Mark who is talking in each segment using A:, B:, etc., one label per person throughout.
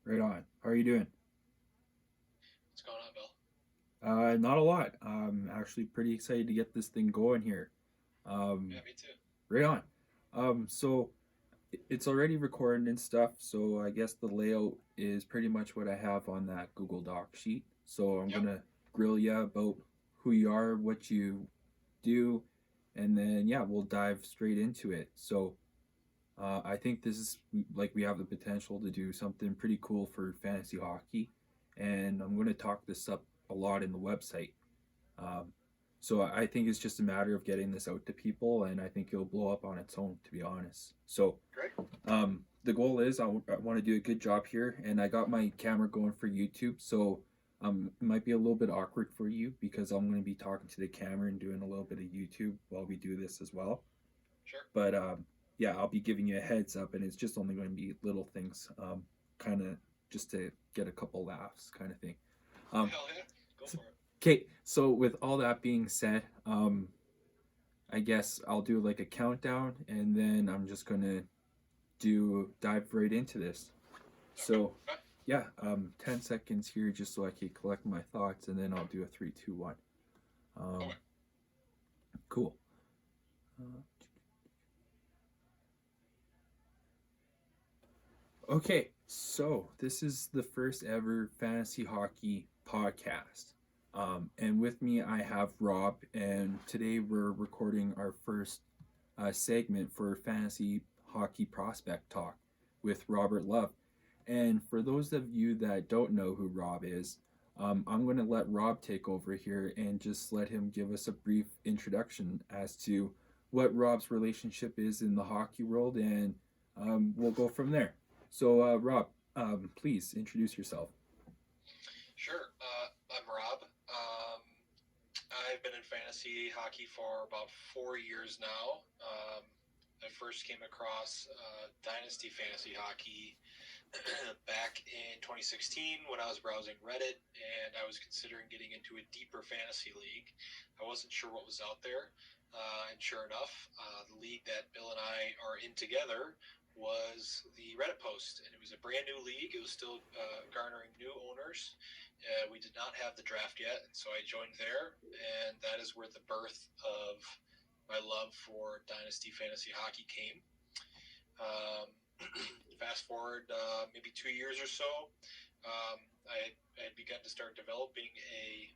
A: Right on. How are you doing?
B: What's going on, Bill?
A: Not a lot. I'm actually pretty excited to get this thing going here.
B: Yeah,
A: Um,
B: me too.
A: right on. So it's already recorded and stuff. So I guess the layout is pretty much what I have on that Google Doc sheet. So I'm
B: Yep.
A: gonna grill you about who you are, what you do, and then yeah, we'll dive straight into it. So I think this is like we have the potential to do something pretty cool for fantasy hockey, and I'm going to talk this up a lot in the website. Um, so I think it's just a matter of getting this out to people, and I think it'll blow up on its own, to be honest. So
B: Great.
A: the goal is I want to do a good job here, and I got my camera going for YouTube, so it might be a little bit awkward for you because I'm going to be talking to the camera and doing a little bit of YouTube while we do this as well.
B: Sure.
A: But yeah, I'll be giving you a heads up, and it's just only going to be little things, kind of just to get a couple laughs, kind of thing. Um,
B: Hell yeah. Go for it.
A: okay, so with all that being said, I guess I'll do like a countdown, and then I'm just gonna do dive right into this.
B: Okay.
A: So
B: Okay.
A: 10 seconds here just so I can collect my thoughts, and then I'll do a three, two, one. Um,
B: Okay.
A: cool. Uh, Okay, so this is the first ever fantasy hockey podcast. And with me, I have Rob, and today we're recording our first segment for Fantasy Hockey Prospect Talk with Robert Love. And for those of you that don't know who Rob is, I'm going to let Rob take over here and just let him give us a brief introduction as to what Rob's relationship is in the hockey world, and we'll go from there. So, Rob, please introduce yourself.
B: Sure. I'm Rob. I've been in fantasy hockey for about 4 years now. I first came across Dynasty Fantasy Hockey back in 2016 when I was browsing Reddit and I was considering getting into a deeper fantasy league. I wasn't sure what was out there. And sure enough, the league that Bill and I are in together was the Reddit post, and it was a brand new league. It was still garnering new owners. We did not have the draft yet, and so I joined there, and that is where the birth of my love for Dynasty Fantasy Hockey came. Um, Fast forward maybe 2 years or so, I had begun to start developing a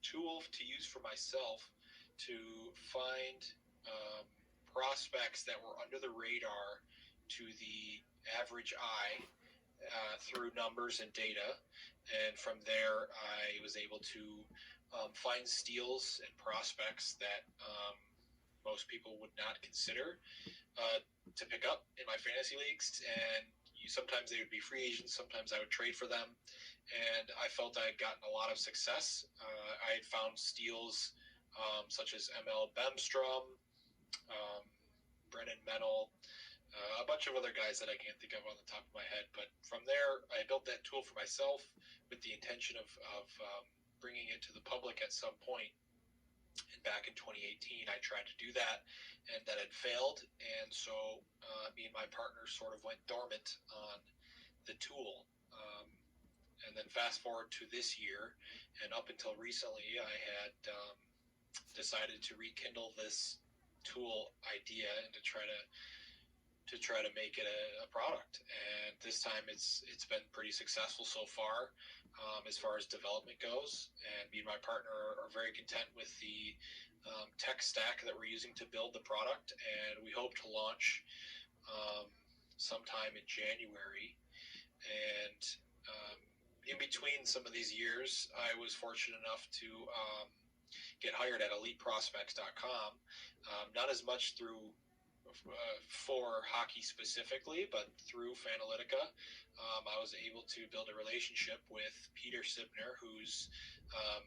B: tool to use for myself to find um, prospects that were under the radar to the average eye through numbers and data. And from there, I was able to find steals and prospects that most people would not consider uh, to pick up in my fantasy leagues. And sometimes they would be free agents, sometimes I would trade for them. And I felt I had gotten a lot of success. I had found steals such as ML Bemstrom, um, Brennan Mennel, a bunch of other guys that I can't think of on the top of my head. But from there, I built that tool for myself with the intention of bringing it to the public at some point. And back in 2018, I tried to do that, and that had failed. And so me and my partner sort of went dormant on the tool. And then fast forward to this year, and up until recently, I had decided to rekindle this tool idea and to try to make it a product. And this time it's been pretty successful so far as development goes. And me and my partner are very content with the tech stack that we're using to build the product. And we hope to launch sometime in January. And in between some of these years, I was fortunate enough to get hired at EliteProspects.com. Not as much through for hockey specifically, but through Fantalytica, I was able to build a relationship with Peter Sibner, who's um,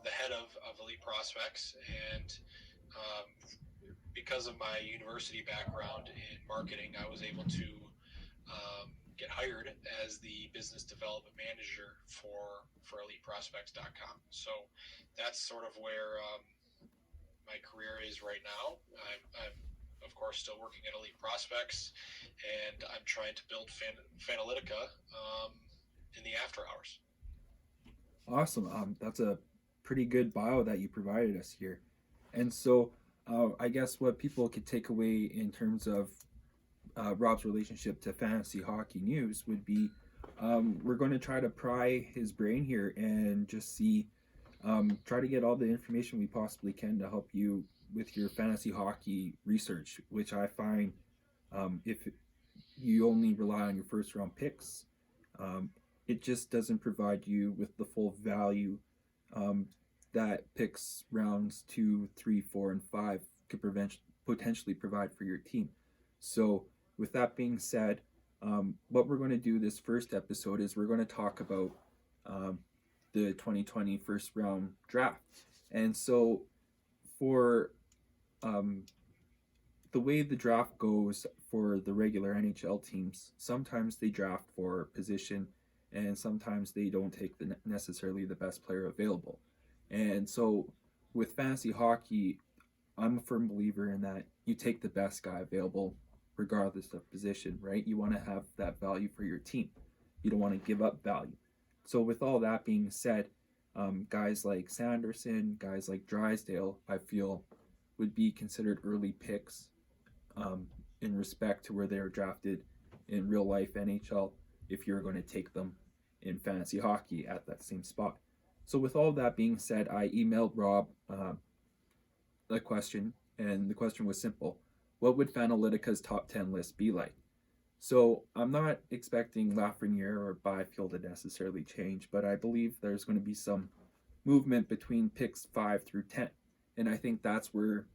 B: the head of Elite Prospects. And um, because of my university background in marketing, I was able to get hired as the business development manager for EliteProspects.com. So that's sort of where my career is right now. I'm of course, still working at Elite Prospects, and I'm trying to build Fantalytica in the after hours.
A: Awesome. That's a pretty good bio that you provided us here. And so, I guess what people could take away in terms of Rob's relationship to Fantasy Hockey News would be we're going to try to pry his brain here and just see, try to get all the information we possibly can to help you with your fantasy hockey research, which I find if you only rely on your first round picks, um, it just doesn't provide you with the full value um, that picks rounds 2, 3, 4, and 5 could potentially provide for your team. So, with that being said, what we're going to do this first episode is we're going to talk about um, the 2020 first round draft. And so, for um, the way the draft goes for the regular NHL teams, sometimes they draft for position and sometimes they don't take necessarily the best player available. And so with fantasy hockey, I'm a firm believer in that you take the best guy available regardless of position, right? You want to have that value for your team. You don't want to give up value. So with all that being said, guys like Sanderson, guys like Drysdale, I feel would be considered early picks in respect to where they were drafted in real life NHL if you're going to take them in fantasy hockey at that same spot. So with all that being said, I emailed Rob a question, and the question was simple. What would Fantalytica's top 10 list be like? So I'm not expecting Lafreniere or Byfield to necessarily change, but I believe there's going to be some movement between picks 5 through 10. And I think that's where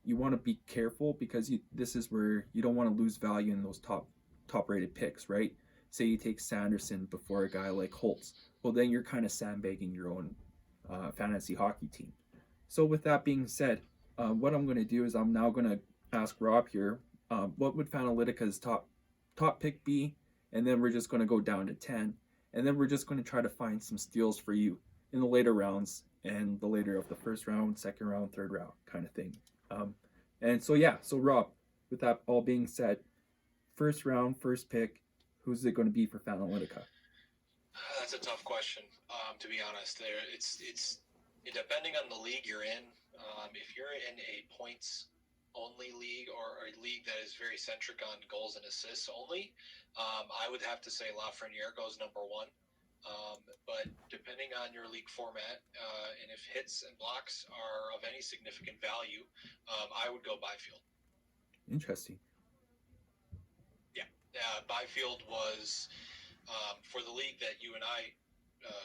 A: you want to be careful because this is where you don't want to lose value in those top rated picks, right? Say you take Sanderson before a guy like Holtz. Well, then you're kind of sandbagging your own fantasy hockey team. So with that being said, what I'm going to do is I'm now going to ask Rob here, what would Fantalytica's top pick be? And then we're just going to go down to 10. And then we're just going to try to find some steals for you in the later rounds and the later of the first round, second round, third round kind of thing. And so, yeah, so Rob, with that all being said, first round, first pick, who's it going to be for Fantalytica?
B: That's a tough question, to be honest. It's depending on the league you're in. If you're in a points-only league or a league that is very centric on goals and assists only, I would have to say Lafreniere goes number one. But depending on your league format, and if hits and blocks are of any significant value, I would go Byfield.
A: Interesting.
B: Yeah, Byfield was for the league that you and I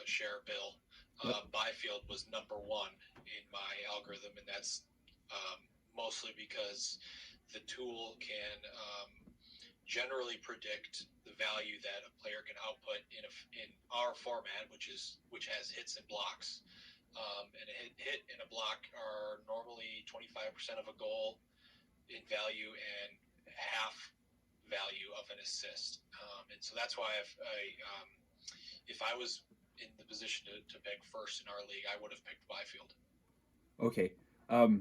B: share, Bill. Byfield was number one in my algorithm, and that's mostly because the tool can generally predict the value that a player can output in our format, which has hits and blocks. And a hit and a block are normally 25% of a goal in value and half value of an assist. And so that's why if I was in the position to pick first in our league, I would have picked Byfield.
A: Okay.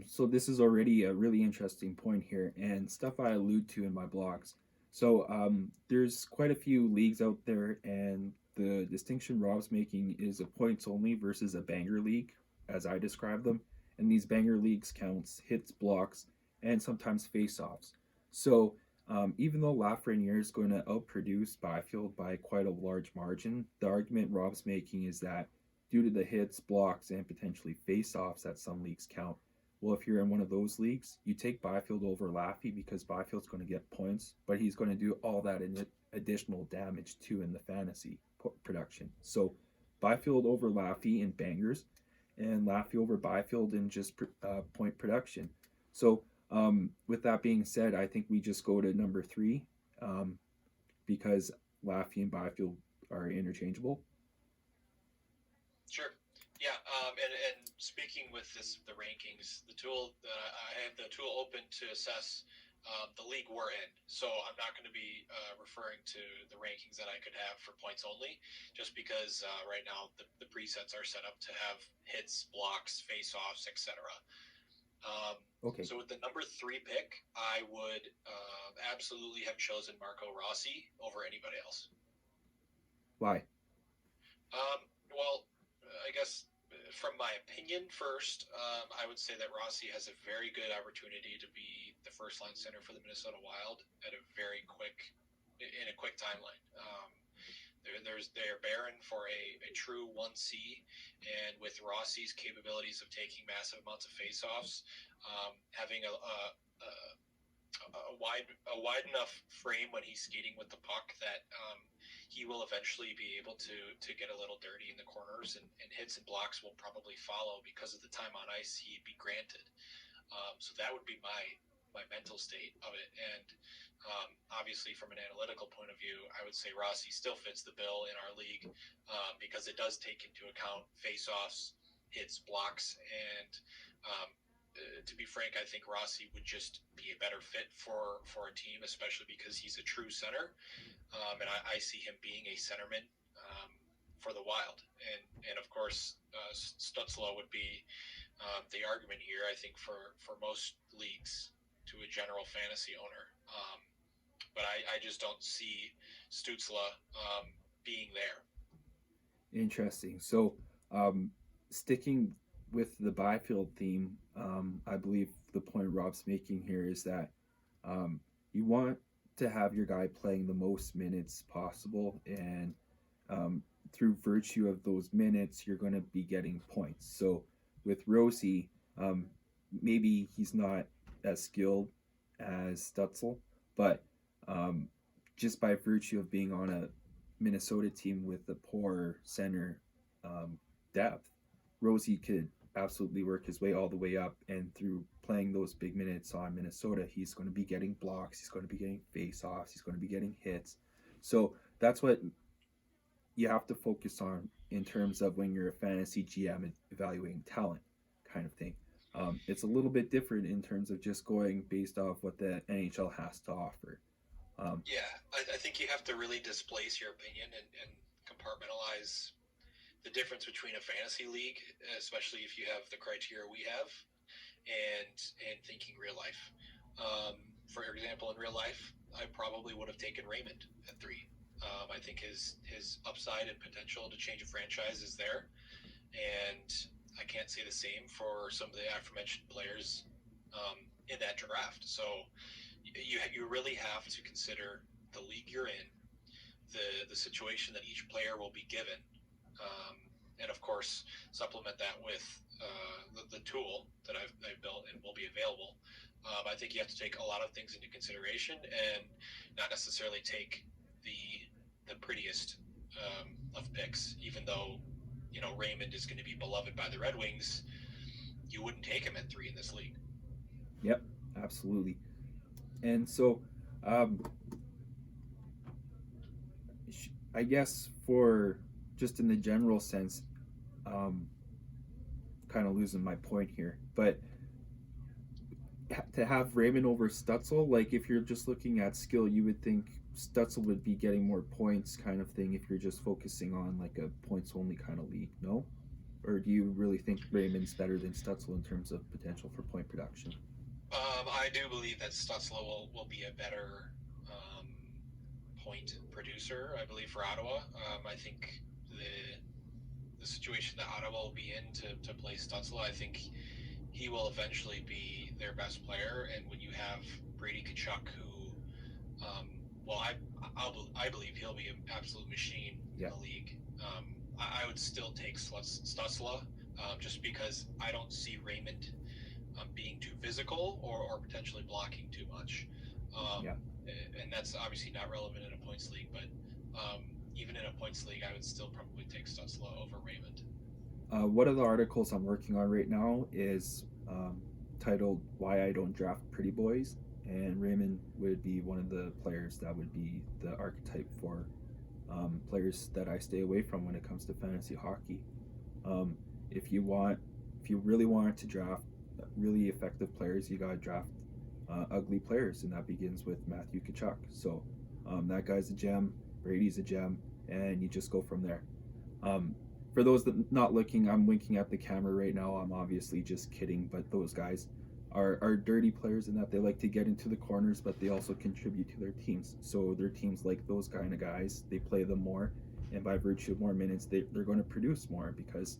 A: So this is already a really interesting point here and stuff I allude to in my blogs. So there's quite a few leagues out there, and the distinction Rob's making is a points only versus a banger league, as I describe them. And these banger leagues counts hits, blocks, and sometimes face-offs. So even though Lafreniere is going to outproduce Byfield by quite a large margin, the argument Rob's making is that due to the hits, blocks, and potentially face-offs that some leagues count, well, if you're in one of those leagues, you take Byfield over Laffy because Byfield's going to get points, but he's going to do all that additional damage too in the fantasy production. So Byfield over Laffy in bangers, and Laffy over Byfield in just point production. So with that being said, I think we just go to number 3 because Laffy and Byfield are interchangeable.
B: Sure. Yeah, and speaking with the rankings, the tool I have the tool open to assess the league we're in. So I'm not going to be referring to the rankings that I could have for points only, just because right now the presets are set up to have hits, blocks, face-offs, etc.
A: Okay.
B: So with the number 3 pick, I would absolutely have chosen Marco Rossi over anybody else.
A: Why?
B: Well, I guess from my opinion first, I would say that Rossi has a very good opportunity to be the first line center for the Minnesota Wild at a very quick timeline. They're barren for a true 1C, and with Rossi's capabilities of taking massive amounts of faceoffs, having a wide enough frame when he's skating with the puck that he will eventually be able to get a little dirty in the corners, and hits and blocks will probably follow because of the time on ice he'd be granted. So that would be my mental state of it. And obviously, from an analytical point of view, I would say Rossi still fits the bill in our league because it does take into account face-offs, hits, blocks, and to be frank, I think Rossi would just be a better fit for a team, especially because he's a true center. And I see him being a centerman for the Wild. And of course, Stützle would be the argument here, I think, for most leagues to a general fantasy owner. But I just don't see Stützle being there.
A: Interesting. So, sticking with the Byfield theme, I believe the point Rob's making here is that you want to have your guy playing the most minutes possible, and through virtue of those minutes, you're going to be getting points. So, with Rossi, maybe he's not as skilled as Stützle, but just by virtue of being on a Minnesota team with a poor center depth, Rossi could absolutely work his way all the way up, and through playing those big minutes on Minnesota, he's going to be getting blocks, he's going to be getting face-offs, he's going to be getting hits. So that's what you have to focus on in terms of when you're a fantasy GM evaluating talent kind of thing. It's a little bit different in terms of just going based off what the NHL has to offer.
B: Yeah, I think you have to really displace your opinion and compartmentalize the difference between a fantasy league, especially if you have the criteria we have, and thinking real life. For example, in real life, I probably would have taken Raymond at 3. I think his upside and potential to change a franchise is there, and I can't say the same for some of the aforementioned players in that draft. So you really have to consider the league you're in, the situation that each player will be given, and of course supplement that with the tool that I've built and will be available. I think you have to take a lot of things into consideration and not necessarily take the prettiest of picks. Even though Raymond is going to be beloved by the Red Wings, you wouldn't take him at 3 in this league.
A: Yep, absolutely. And so I guess for just in the general sense, kind of losing my point here, but to have Raymond over Stützle, like if you're just looking at skill, you would think Stützle would be getting more points kind of thing if you're just focusing on like a points only kind of league, no? Or do you really think Raymond's better than Stützle in terms of potential for point production?
B: I do believe that Stützle will be a better point producer, I believe, for Ottawa. I think the situation that Ottawa will be in to play Stützle, I think he will eventually be their best player. And when you have Brady Tkachuk, who, I believe he'll be an absolute machine in the league. I would still take Stützle just because I don't see Raymond being too physical or potentially blocking too much. And that's obviously not relevant in a points league, but even in a points league, I would still probably take Stützle over Raymond.
A: One of the articles I'm working on right now is titled "Why I Don't Draft Pretty Boys," and Raymond would be one of the players that would be the archetype for players that I stay away from when it comes to fantasy hockey. If you really want to draft really effective players, you gotta draft ugly players, and that begins with Matthew Tkachuk. So that guy's a gem, Brady's a gem, and you just go from there. For those that not looking, I'm winking at the camera right now. I'm obviously just kidding, but those guys are dirty players in that they like to get into the corners, but they also contribute to their teams. So their teams like those kind of guys. They play them more, and by virtue of more minutes, they're going to produce more because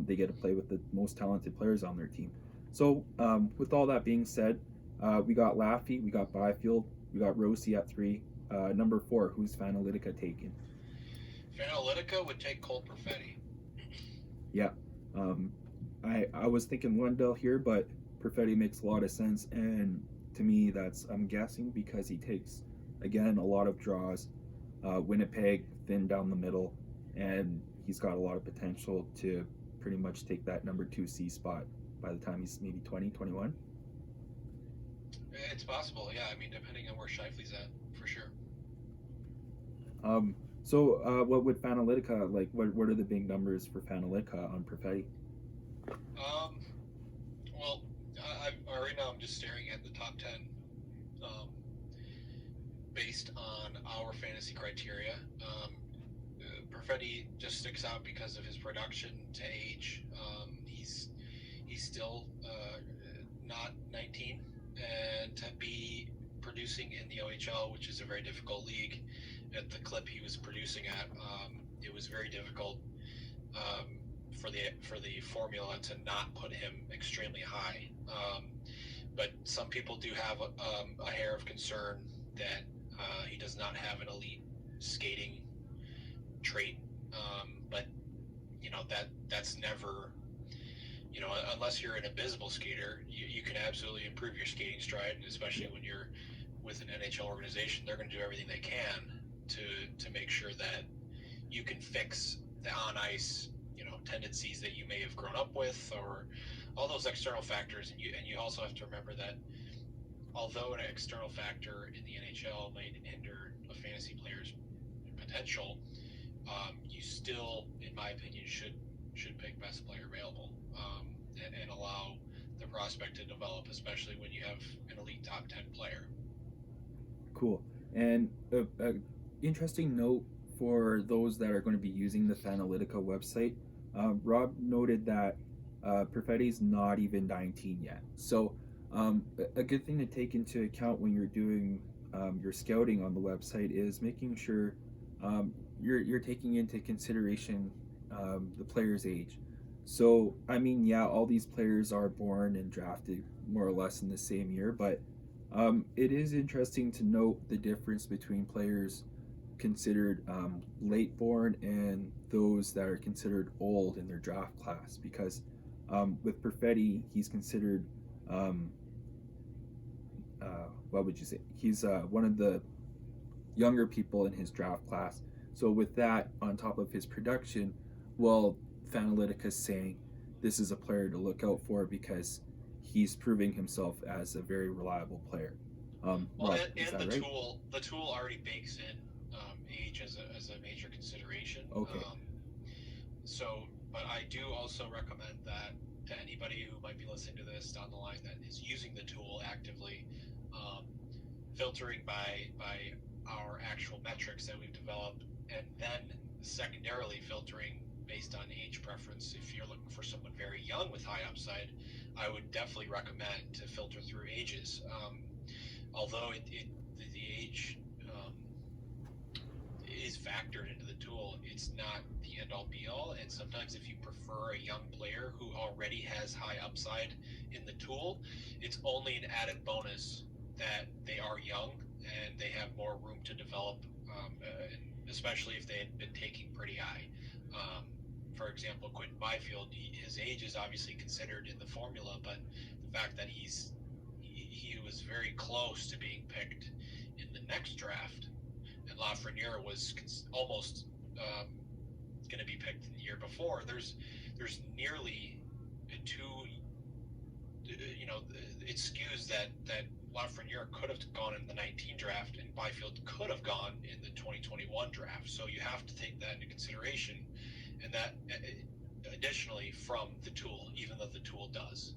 A: they get to play with the most talented players on their team. So with all that being said, we got Laffy, we got Byfield, we got Rossi at 3. Number 4, who's Fantalytica taking?
B: Fantalytica would take Cole Perfetti.
A: Yeah. I was thinking Lundell here, but Perfetti makes a lot of sense, and to me that's, I'm guessing, because he takes, again, a lot of draws. Winnipeg, thin down the middle, and he's got a lot of potential to pretty much take that number 2C spot by the time he's maybe 20, 21.
B: It's possible, yeah. I mean, depending on where Scheifele's at, for sure.
A: So what would Fantalytica, like, what are the big numbers for Fantalytica on Perfetti?
B: Well, right now I'm just staring at the top 10 based on our fantasy criteria. Perfetti just sticks out because of his production to age. He's still not 19, and to be producing in the OHL, which is a very difficult league, at the clip he was producing at, it was very difficult for the formula to not put him extremely high. But some people do have a hair of concern that he does not have an elite skating trait. But that's never, unless you're an abysmal skater, you can absolutely improve your skating stride, and especially when you're with an NHL organization, they're going to do everything they can to make sure that you can fix the on ice tendencies that you may have grown up with, or all those external factors. And you also have to remember that although an external factor in the NHL might hinder a fantasy player's potential, you still, in my opinion, should pick best player available, and allow the prospect to develop, especially when you have an elite top 10 player.
A: Cool. And interesting note for those that are going to be using the Fantalytica website, Rob noted that Perfetti's not even 19 yet. So a good thing to take into account when you're doing your scouting on the website is making sure you're taking into consideration the player's age. So, I mean, yeah, all these players are born and drafted more or less in the same year, but it is interesting to note the difference between players considered late born and those that are considered old in their draft class, because with Perfetti, he's considered what would you say? He's one of the younger people in his draft class. So with that on top of his production, well, Fantalytica's saying this is a player to look out for because he's proving himself as a very reliable player.
B: Well,
A: Rob,
B: and the
A: right?
B: tool already bakes in age as a major consideration.
A: Okay.
B: But I do also recommend that to anybody who might be listening to this down the line that is using the tool actively, filtering by our actual metrics that we've developed, and then secondarily filtering based on age preference. If you're looking for someone very young with high upside, I would definitely recommend to filter through ages. Although the age is factored into the tool, it's not the end-all be-all. And sometimes if you prefer a young player who already has high upside in the tool, it's only an added bonus that they are young and they have more room to develop, especially if they had been taking pretty high. For example, Quinton Byfield, his age is obviously considered in the formula, but the fact that he was very close to being picked in the next draft, and Lafreniere was almost going to be picked the year before. There's nearly it skews that Lafreniere could have gone in the 19 draft and Byfield could have gone in the 2021 draft. So you have to take that into consideration, and that additionally from the tool, even though the tool does.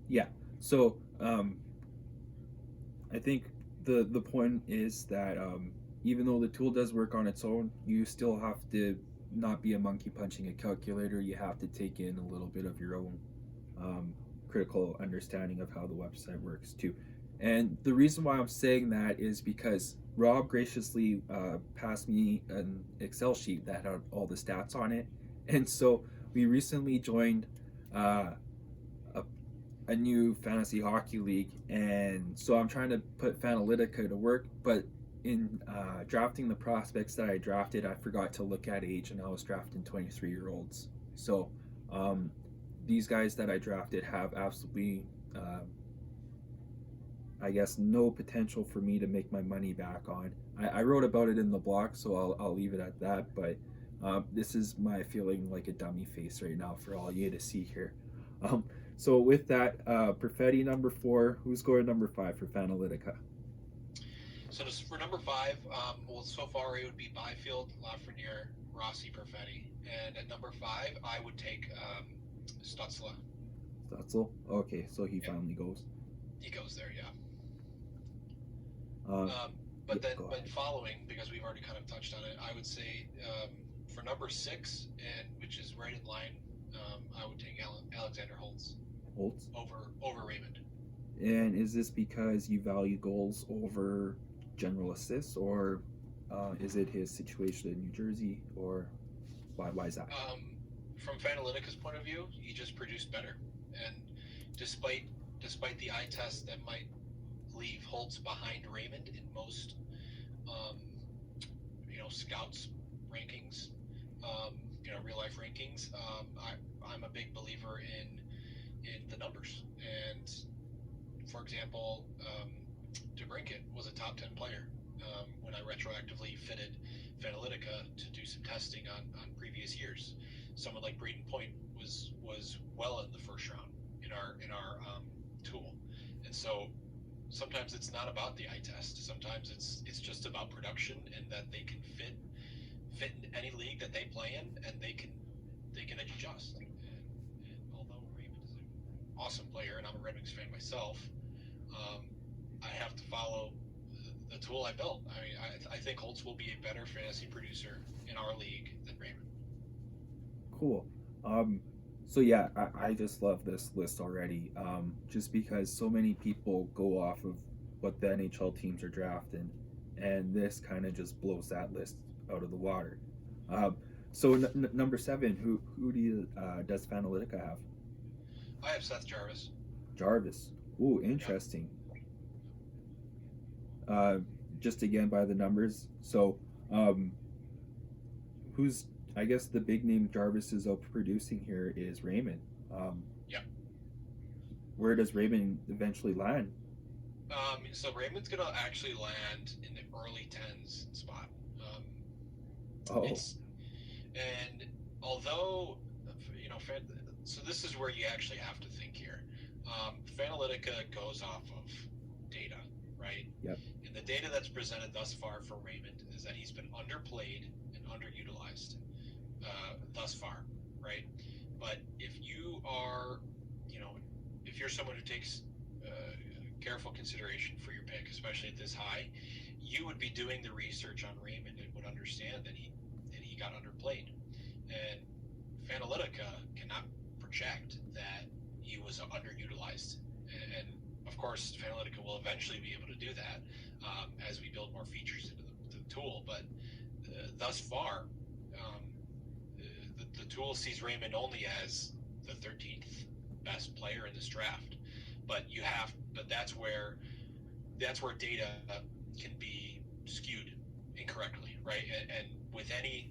A: Yeah. So I think the point is that even though the tool does work on its own, you still have to not be a monkey punching a calculator. You have to take in a little bit of your own critical understanding of how the website works too. And the reason why I'm saying that is because Rob graciously passed me an Excel sheet that had all the stats on it, and so we recently joined uh, a new fantasy hockey league, and so I'm trying to put Fantalytica to work. But in drafting the prospects that I drafted, I forgot to look at age, and I was drafting 23-year-olds. So these guys that I drafted have absolutely, I guess, no potential for me to make my money back on. I wrote about it in the blog, so I'll leave it at that. But this is my feeling like a dummy face right now for all you to see here. So with that, Perfetti number 4. Who's going number 5 for Fantalytica?
B: So just for number 5, well, so far it would be Byfield, Lafreniere, Rossi, Perfetti, and at number 5, I would take Stutzla.
A: Stutzel? Okay, so he finally goes.
B: He goes there, yeah.
A: But
B: Following, because we've already kind of touched on it, I would say for number 6, and which is right in line, I would take Alexander Holtz.
A: Holtz?
B: Over Raymond.
A: And is this because you value goals over general assists, or is it his situation in New Jersey, or why is that?
B: From Fantalytica's point of view, he just produced better, and despite the eye test that might leave Holtz behind Raymond in most scouts rankings, real life rankings, I'm a big believer in the numbers. And for example, DeBrincat was a top 10 player when I retroactively fitted Fantalytica to do some testing on previous years. Someone like Brady Quinn was well in the first round in our tool. And so sometimes it's not about the eye test. Sometimes it's just about production, and that they can fit in any league that they play in, and they can adjust. And although Raymond is an awesome player, and I'm a Red Wings fan myself, I have to follow the tool I built. I mean, I think Holtz will be a better fantasy producer in our league than Raymond.
A: Cool. So yeah, I just love this list already. Just because so many people go off of what the NHL teams are drafting, and this kind of just blows that list out of the water. So number 7, who does Fantalytica have?
B: I have Seth Jarvis.
A: Jarvis. Ooh, interesting. Just again by the numbers. So, who's, I guess the big name Jarvis is producing here is Raymond.
B: Yeah.
A: Where does Raymond eventually land?
B: So Raymond's gonna actually land in the early 10s spot. And although so this is where you actually have to think here. Fantalytica goes off of data, right?
A: Yep.
B: And the data that's presented thus far for Raymond is that he's been underplayed and underutilized thus far, right? But if you are, if you're someone who takes careful consideration for your pick, especially at this high, you would be doing the research on Raymond and would understand that he got underplayed. And Fantalytica cannot project that he was underutilized. And of course, Fantalytica will eventually be able to do that as we build more features into the tool. But thus far, the tool sees Raymond only as the 13th best player in this draft. But that's where data can be skewed incorrectly, right? And with any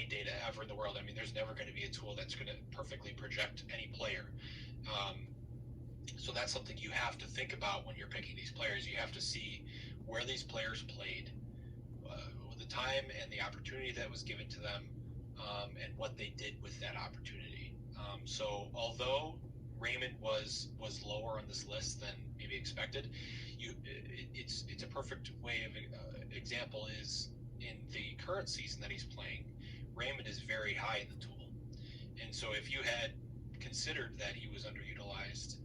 B: data ever in the world, I mean, there's never going to be a tool that's going to perfectly project any player. So that's something you have to think about when you're picking these players. You have to see where these players played, the time and the opportunity that was given to them, and what they did with that opportunity. So although Raymond was lower on this list than maybe expected, it's a perfect way of example is in the current season that he's playing, Raymond is very high in the tool. And so if you had considered that he was underutilized,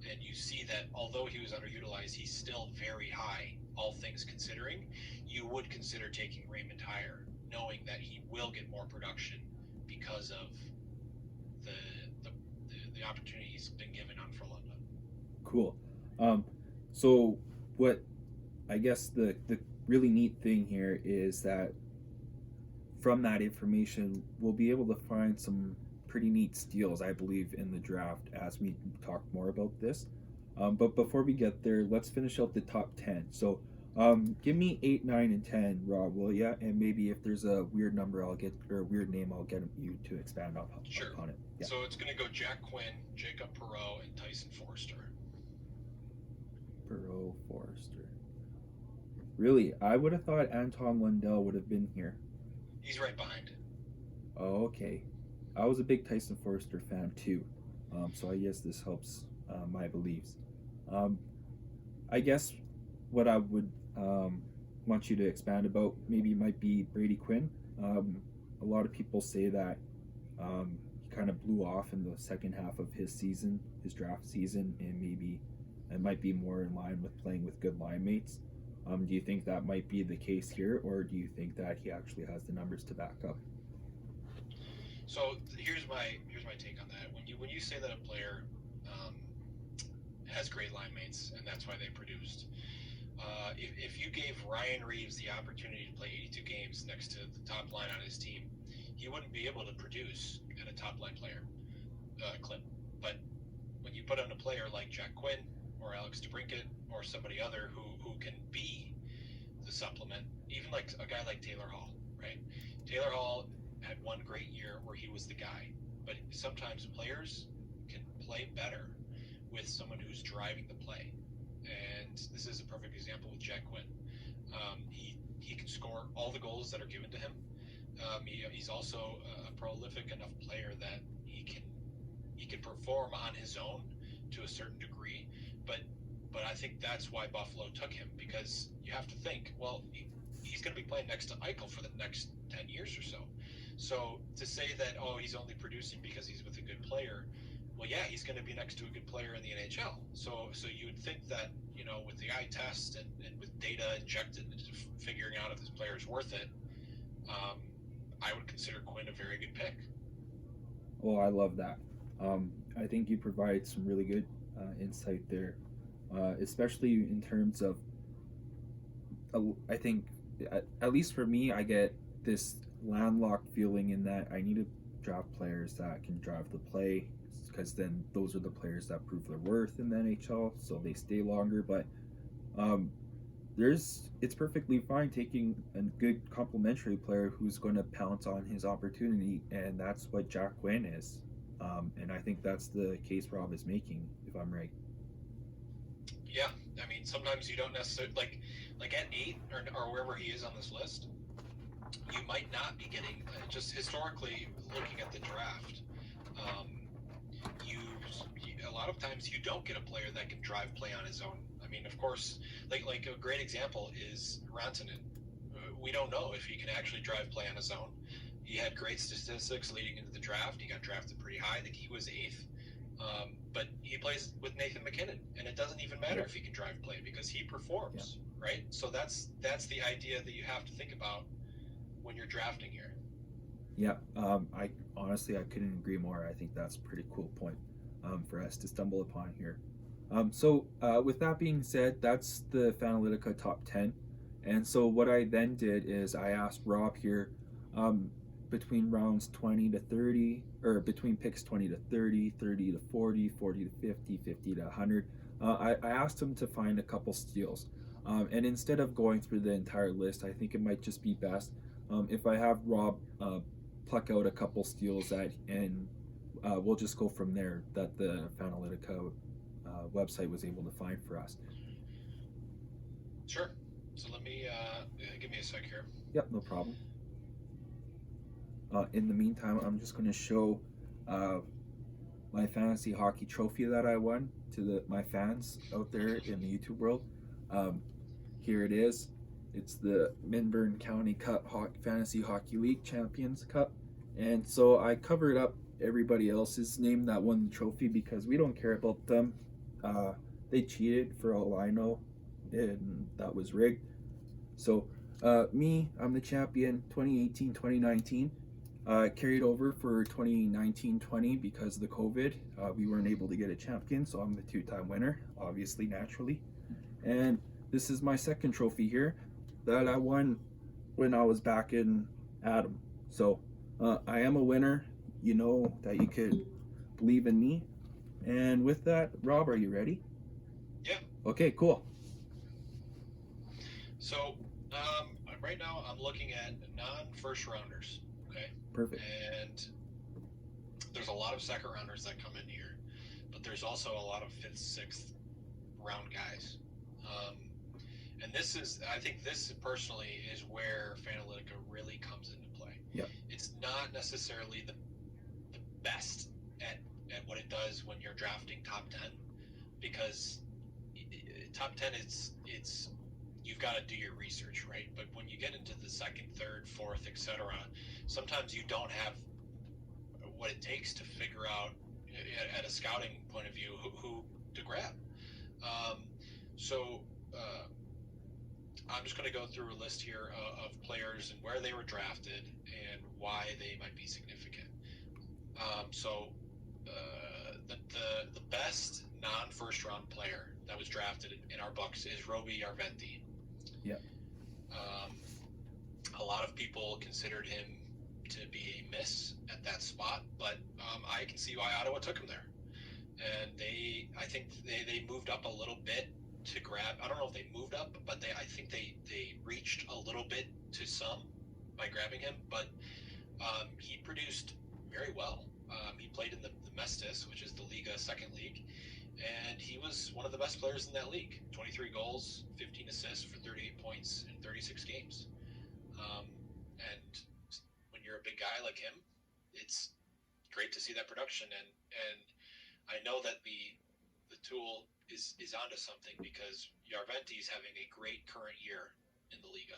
B: and you see that although he was underutilized, he's still very high, all things considering, you would consider taking Raymond higher, knowing that he will get more production because of the the opportunity he's been given on for London.
A: Cool. So what I guess the really neat thing here is that from that information, we'll be able to find some pretty neat steals, I believe, in the draft as we talk more about this. But before we get there, let's finish out the top 10. So give me 8, 9, and 10, Rob, will ya? And maybe if there's a weird number, or a weird name, I'll get you to expand upon it. Yeah.
B: So it's going to go Jack Quinn, Jacob Perreault, and Tyson Forster.
A: Perreault, Forster. Really, I would have thought Anton Lundell would have been here.
B: He's right behind.
A: Oh, okay. I was a big Tyson Forster fan too, so I guess this helps my beliefs. I guess what I would want you to expand about maybe might be Brady Quinn. A lot of people say that he kind of blew off in the second half of his season, his draft season, and maybe it might be more in line with playing with good line mates. Do you think that might be the case here, or do you think that he actually has the numbers to back up?
B: So here's my take on that. When you say that a player has great line mates and that's why they produced, if you gave Ryan Reeves the opportunity to play 82 games next to the top line on his team, he wouldn't be able to produce at a top line player clip. But when you put on a player like Jack Quinn or Alex DeBrincat or somebody other who can be the supplement, even like a guy like Taylor Hall, right? Taylor Hall had one great year where he was the guy, but sometimes players can play better with someone who's driving the play. And this is a perfect example with Jack Quinn. He can score all the goals that are given to him. He's also a prolific enough player that he can perform on his own to a certain degree, but I think that's why Buffalo took him, because you have to think, well, he's going to be playing next to Eichel for the next 10 years or so. So to say that, oh, he's only producing because he's with a good player, well, yeah, he's going to be next to a good player in the NHL. So you would think that, with the eye test and with data injected into figuring out if this player is worth it, I would consider Quinn a very good pick.
A: Oh, I love that. I think you provide some really good insight there, especially in terms of, I think, at least for me, I get this landlocked feeling in that I need to draft players that can drive the play, because then those are the players that prove their worth in the NHL, so they stay longer. But it's perfectly fine taking a good complementary player who's going to pounce on his opportunity, and that's what Jack Quinn is. And I think that's the case Rob is making, if I'm right.
B: Yeah, I mean, sometimes you don't necessarily like at 8 or wherever he is on this list, you might not be getting, just historically looking at the draft, a lot of times you don't get a player that can drive play on his own. I mean, of course, like a great example is Rantanen. We don't know if he can actually drive play on his own. He had great statistics leading into the draft. He got drafted pretty high. I think he was 8th. But he plays with Nathan McKinnon, and it doesn't even matter if he can drive play because he performs, right? So that's the idea that you have to think about when you're drafting here.
A: Yeah, I honestly couldn't agree more. I think that's a pretty cool point for us to stumble upon here. So with that being said, that's the Fantalytica top 10. And so what I then did is I asked Rob here, between rounds 20 to 30, or between picks 20 to 30, 30 to 40, 40 to 50, 50 to 100, I asked him to find a couple steals. And instead of going through the entire list, I think it might just be best if I have Rob pluck out a couple steals and we'll just go from there that the Fantalytica website was able to find for us.
B: Sure. So let me give me a sec here.
A: Yep, no problem. In the meantime, I'm just going to show my fantasy hockey trophy that I won to my fans out there in the YouTube world. Here it is. It's the Minburn County Cup Fantasy Hockey League Champions Cup. And so I covered up everybody else's name that won the trophy because we don't care about them. They cheated for all I know, and that was rigged. So I'm the champion 2018-2019. Carried over for 2019-20 because of the COVID. We weren't able to get a champion, so I'm the two-time winner, obviously, naturally. And this is my second trophy here that I won when I was back in Adam. So I am a winner. You know that you could believe in me. And with that, Rob, are you ready?
B: Yeah.
A: Okay, cool.
B: So right now I'm looking at non-first rounders. Okay.
A: Perfect.
B: And there's a lot of second rounders that come in here, but there's also a lot of fifth, sixth round guys. And this is, I think this personally is where Fantalytica really comes into play.
A: Yep.
B: It's not necessarily the best at what it does when you're drafting top 10, because top 10 it's you've got to do your research, right? But when you get into the second, third, fourth, etc., sometimes you don't have what it takes to figure out at a scouting point of view who to grab. So I'm just going to go through a list here of players and where they were drafted and why they might be significant. The best non-first round player that was drafted in our books is Roby Arventi.
A: Yeah.
B: A lot of people considered him to be a miss at that spot, but I can see why Ottawa took him there. And I think they moved up a little bit to grab. I don't know if they moved up, but I think they reached a little bit to some by grabbing him. But he produced very well. He played in the Mestis, which is the Liga second league, and he was one of the best players in that league. 23 goals, 15 assists for 38 points in 36 games. And when you're a big guy like him, it's great to see that production. And I know that the tool is onto something, because Arventi's having a great current year in the Liga.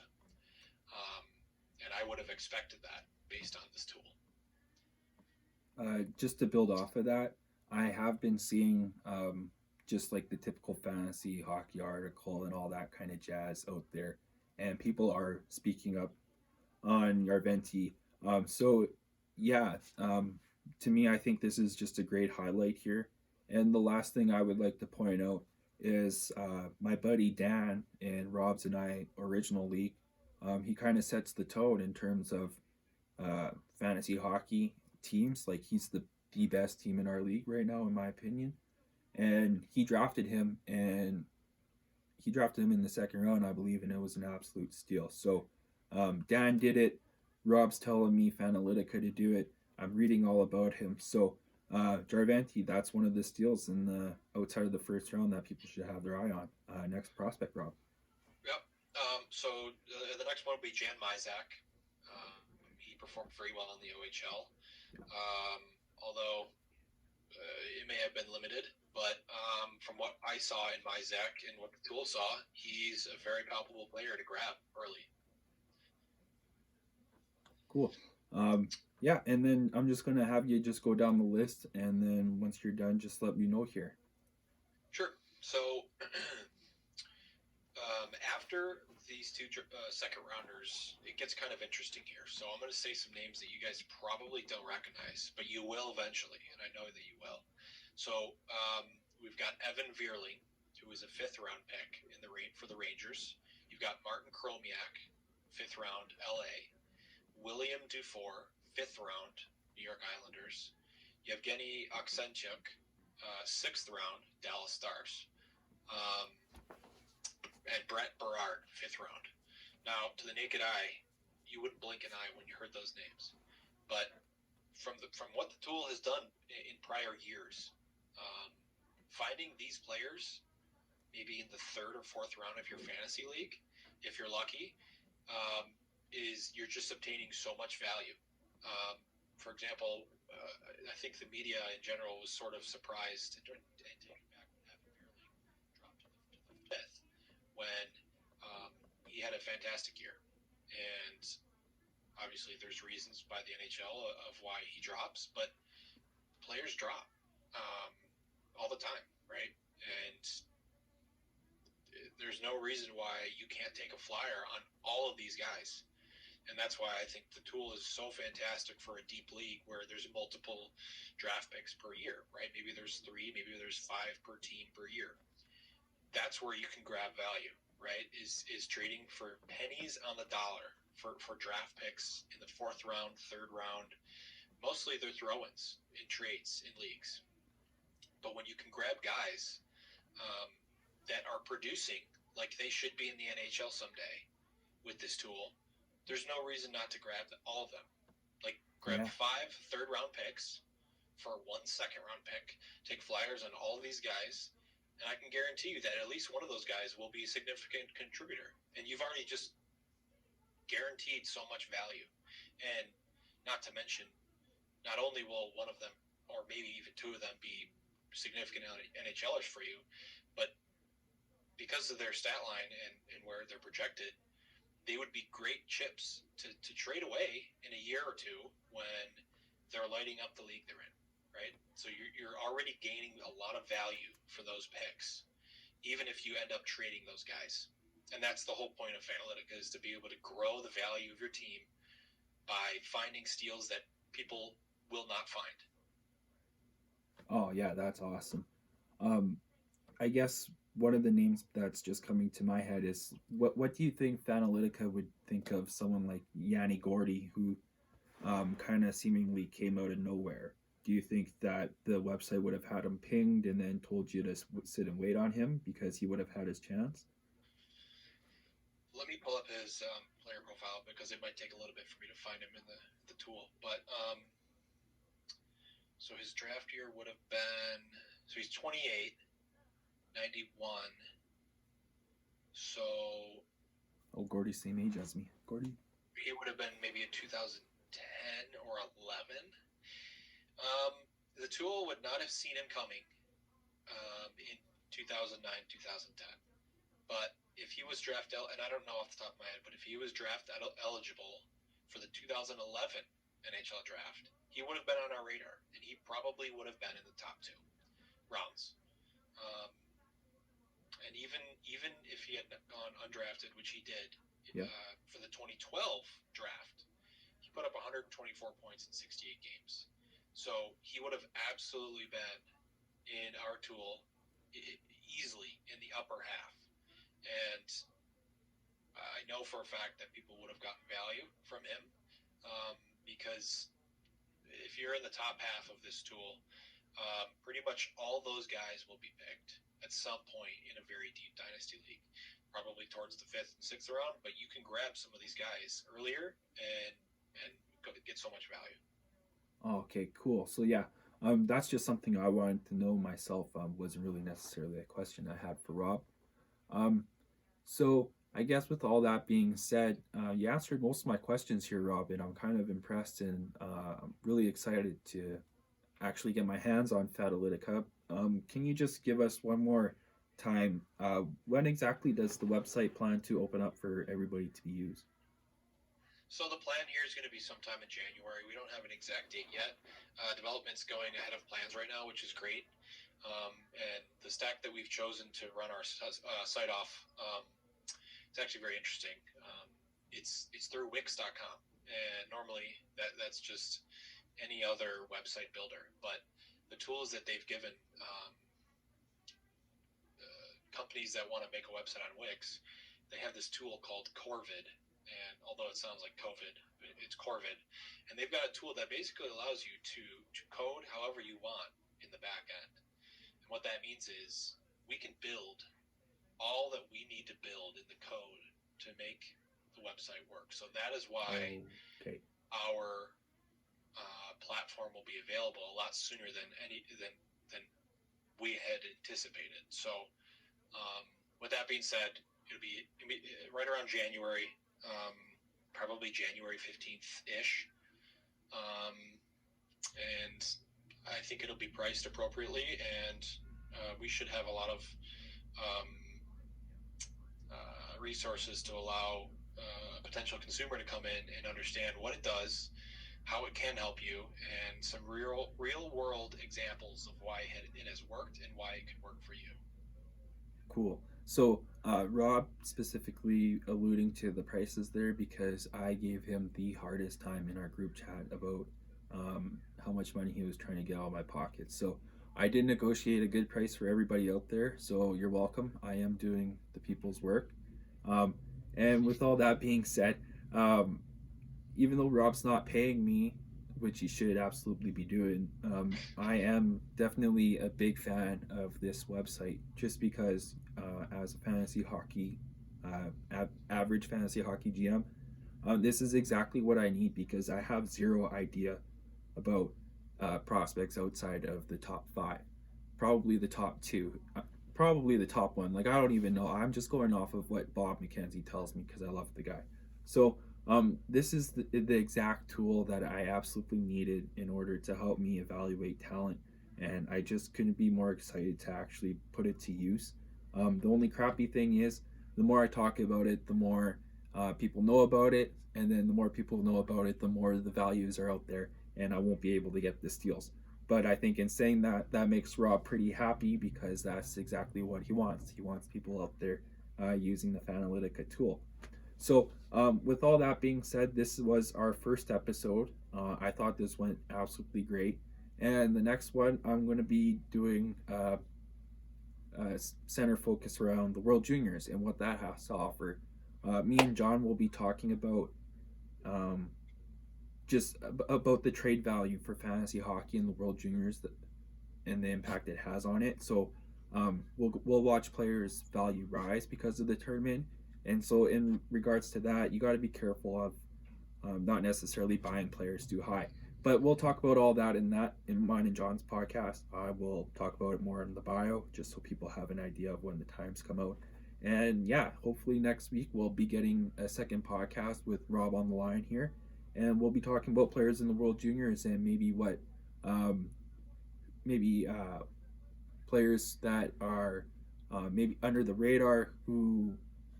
B: And I would have expected that based on this tool.
A: Just to build off of that, I have been seeing just like the typical fantasy hockey article and all that kind of jazz out there, and people are speaking up on Arventi. So, yeah, to me, I think this is just a great highlight here. And the last thing I would like to point out is my buddy Dan in Rob's and I original league. He kind of sets the tone in terms of fantasy hockey teams. Like, he's the best team in our league right now, in my opinion. And he drafted him in the second round, I believe, and it was an absolute steal. So Dan did it. Rob's telling me Fantalytica to do it. I'm reading all about him. So Jarventi, that's one of the steals in the outside of the first round that people should have their eye on. Next prospect, Rob.
B: Yep. So the next one will be Jan Mizak. He performed very well in the OHL. Although it may have been limited, but from what I saw in Mizak and what the tool saw, he's a very palpable player to grab early.
A: Cool. Yeah, and then I'm just going to have you just go down the list, and then once you're done, just let me know here.
B: Sure. So after these two second rounders, it gets kind of interesting here. So I'm going to say some names that you guys probably don't recognize, but you will eventually, and I know that you will. So we've got Evan Veerling, who is a fifth-round pick for the Rangers. You've got Martin Chromiak, fifth-round, LA. William Dufour, fifth round, New York Islanders. Yevgeny Oksenchuk, sixth round, Dallas Stars. And Brett Berard, fifth round. Now, to the naked eye, you wouldn't blink an eye when you heard those names. But from what the tool has done in prior years, finding these players, maybe in the third or fourth round of your fantasy league, if you're lucky, is you're just obtaining so much value. For example, I think the media in general was sort of surprised and taken back when Evan Veerling dropped to the fifth, when he had a fantastic year. And obviously there's reasons by the NHL of why he drops, but players drop all the time, right? And there's no reason why you can't take a flyer on all of these guys. And that's why I think the tool is so fantastic for a deep league where there's multiple draft picks per year, right? Maybe there's 3, maybe there's 5 per team per year. That's where you can grab value, right? Is trading for pennies on the dollar for draft picks in the 4th round, 3rd round. Mostly they're throw-ins in trades in leagues. But when you can grab guys that are producing like they should be in the NHL someday with this tool, there's no reason not to grab all of them. Like, grab 5 third-round picks for 1 second-round pick, take flyers on all of these guys, and I can guarantee you that at least one of those guys will be a significant contributor. And you've already just guaranteed so much value. And not to mention, not only will one of them, or maybe even 2 of them, be significant NHLers for you, but because of their stat line and where they're projected, they would be great chips to trade away in a year or 2 when they're lighting up the league they're in, right? So you're already gaining a lot of value for those picks, even if you end up trading those guys. And that's the whole point of Fantalytica, is to be able to grow the value of your team by finding steals that people will not find.
A: Oh yeah, that's awesome. I guess one of the names that's just coming to my head is what do you think Fantalytica would think of someone like Yanni Gordy, who kind of seemingly came out of nowhere? Do you think that the website would have had him pinged and then told you to sit and wait on him because he would have had his chance?
B: Let me pull up his player profile because it might take a little bit for me to find him in the tool. But so his draft year would have been, so he's 28, 91. So.
A: Oh, Gordy's same age as me. Gordy?
B: He would have been maybe a 2010 or 11. The tool would not have seen him coming in 2009, 2010. But if he was draft and I don't know off the top of my head, but if he was draft eligible for the 2011 NHL draft, he would have been on our radar, and he probably would have been in the top 2 rounds. And even if he had gone undrafted, which he did, for the 2012 draft, he put up 124 points in 68 games. So he would have absolutely been in our tool easily in the upper half. And I know for a fact that people would have gotten value from him because if you're in the top half of this tool, pretty much all those guys will be picked at some point in a very deep dynasty league, probably towards the 5th and 6th round. But you can grab some of these guys earlier and get so much value.
A: Okay, cool. So yeah, that's just something I wanted to know myself. Wasn't really necessarily a question I had for Rob. So I guess with all that being said, you answered most of my questions here, Rob, and I'm kind of impressed and I'm really excited to actually get my hands on Fantalytica. Can you just give us one more time? When exactly does the website plan to open up for everybody to be used?
B: So the plan here is going to be sometime in January. We don't have an exact date yet. Development's going ahead of plans right now, which is great. And the stack that we've chosen to run our site off, it's actually very interesting. It's through Wix.com, and normally that's just any other website builder. But the tools that they've given companies that want to make a website on Wix, they have this tool called Corvid. And although it sounds like COVID, it's Corvid. And they've got a tool that basically allows you to code however you want in the back end. And what that means is we can build all that we need to build in the code to make the website work. So that is why our platform will be available a lot sooner than we had anticipated. So with that being said, it'll be right around January. Probably January 15th-ish. And I think it'll be priced appropriately, and we should have a lot of resources to allow a potential consumer to come in and understand what it does, how it can help you, and some real world examples of why it has worked and why it could work for you.
A: Cool. So Rob specifically alluding to the prices there because I gave him the hardest time in our group chat about how much money he was trying to get out of my pockets. So I did negotiate a good price for everybody out there. So you're welcome. I am doing the people's work. Um, and with all that being said, um, even though Rob's not paying me, which he should absolutely be doing, I am definitely a big fan of this website just because, as a fantasy hockey, average fantasy hockey GM, this is exactly what I need because I have zero idea about prospects outside of the top five, probably the top two, probably the top one. Like I don't even know. I'm just going off of what Bob McKenzie tells me because I love the guy. So this is the exact tool that I absolutely needed in order to help me evaluate talent, and I just couldn't be more excited to actually put it to use. The only crappy thing is, the more I talk about it, the more people know about it, and then the more people know about it, the more the values are out there, and I won't be able to get the steals. But I think in saying that, that makes Rob pretty happy because that's exactly what he wants. He wants people out there using the Fantalytica tool. So, with all that being said, this was our first episode. I thought this went absolutely great. And the next one, I'm going to be doing center focus around the World Juniors and what that has to offer. Me and John will be talking about um, just about the trade value for fantasy hockey in the World Juniors and the impact it has on it. So we'll watch players' value rise because of the tournament, and so in regards to that, you got to be careful of not necessarily buying players too high. But we'll talk about all that in mine and John's podcast. I will talk about it more in the bio, just so people have an idea of when the times come out. And yeah, hopefully next week we'll be getting a second podcast with Rob on the line here, and we'll be talking about players in the World Juniors and maybe what um, maybe players that are maybe under the radar who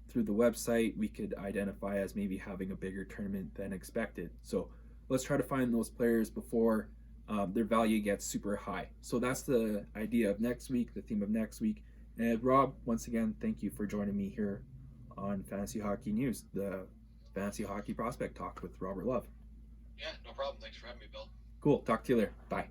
A: through the website we could identify as maybe having a bigger tournament than expected. So let's try to find those players before their value gets super high. So that's the idea of next week, the theme of next week. And Rob, once again, thank you for joining me here on Fantasy Hockey News, the Fantasy Hockey Prospect Talk with Robert Love.
B: Yeah, no problem. Thanks for having me, Bill.
A: Cool. Talk to you later. Bye.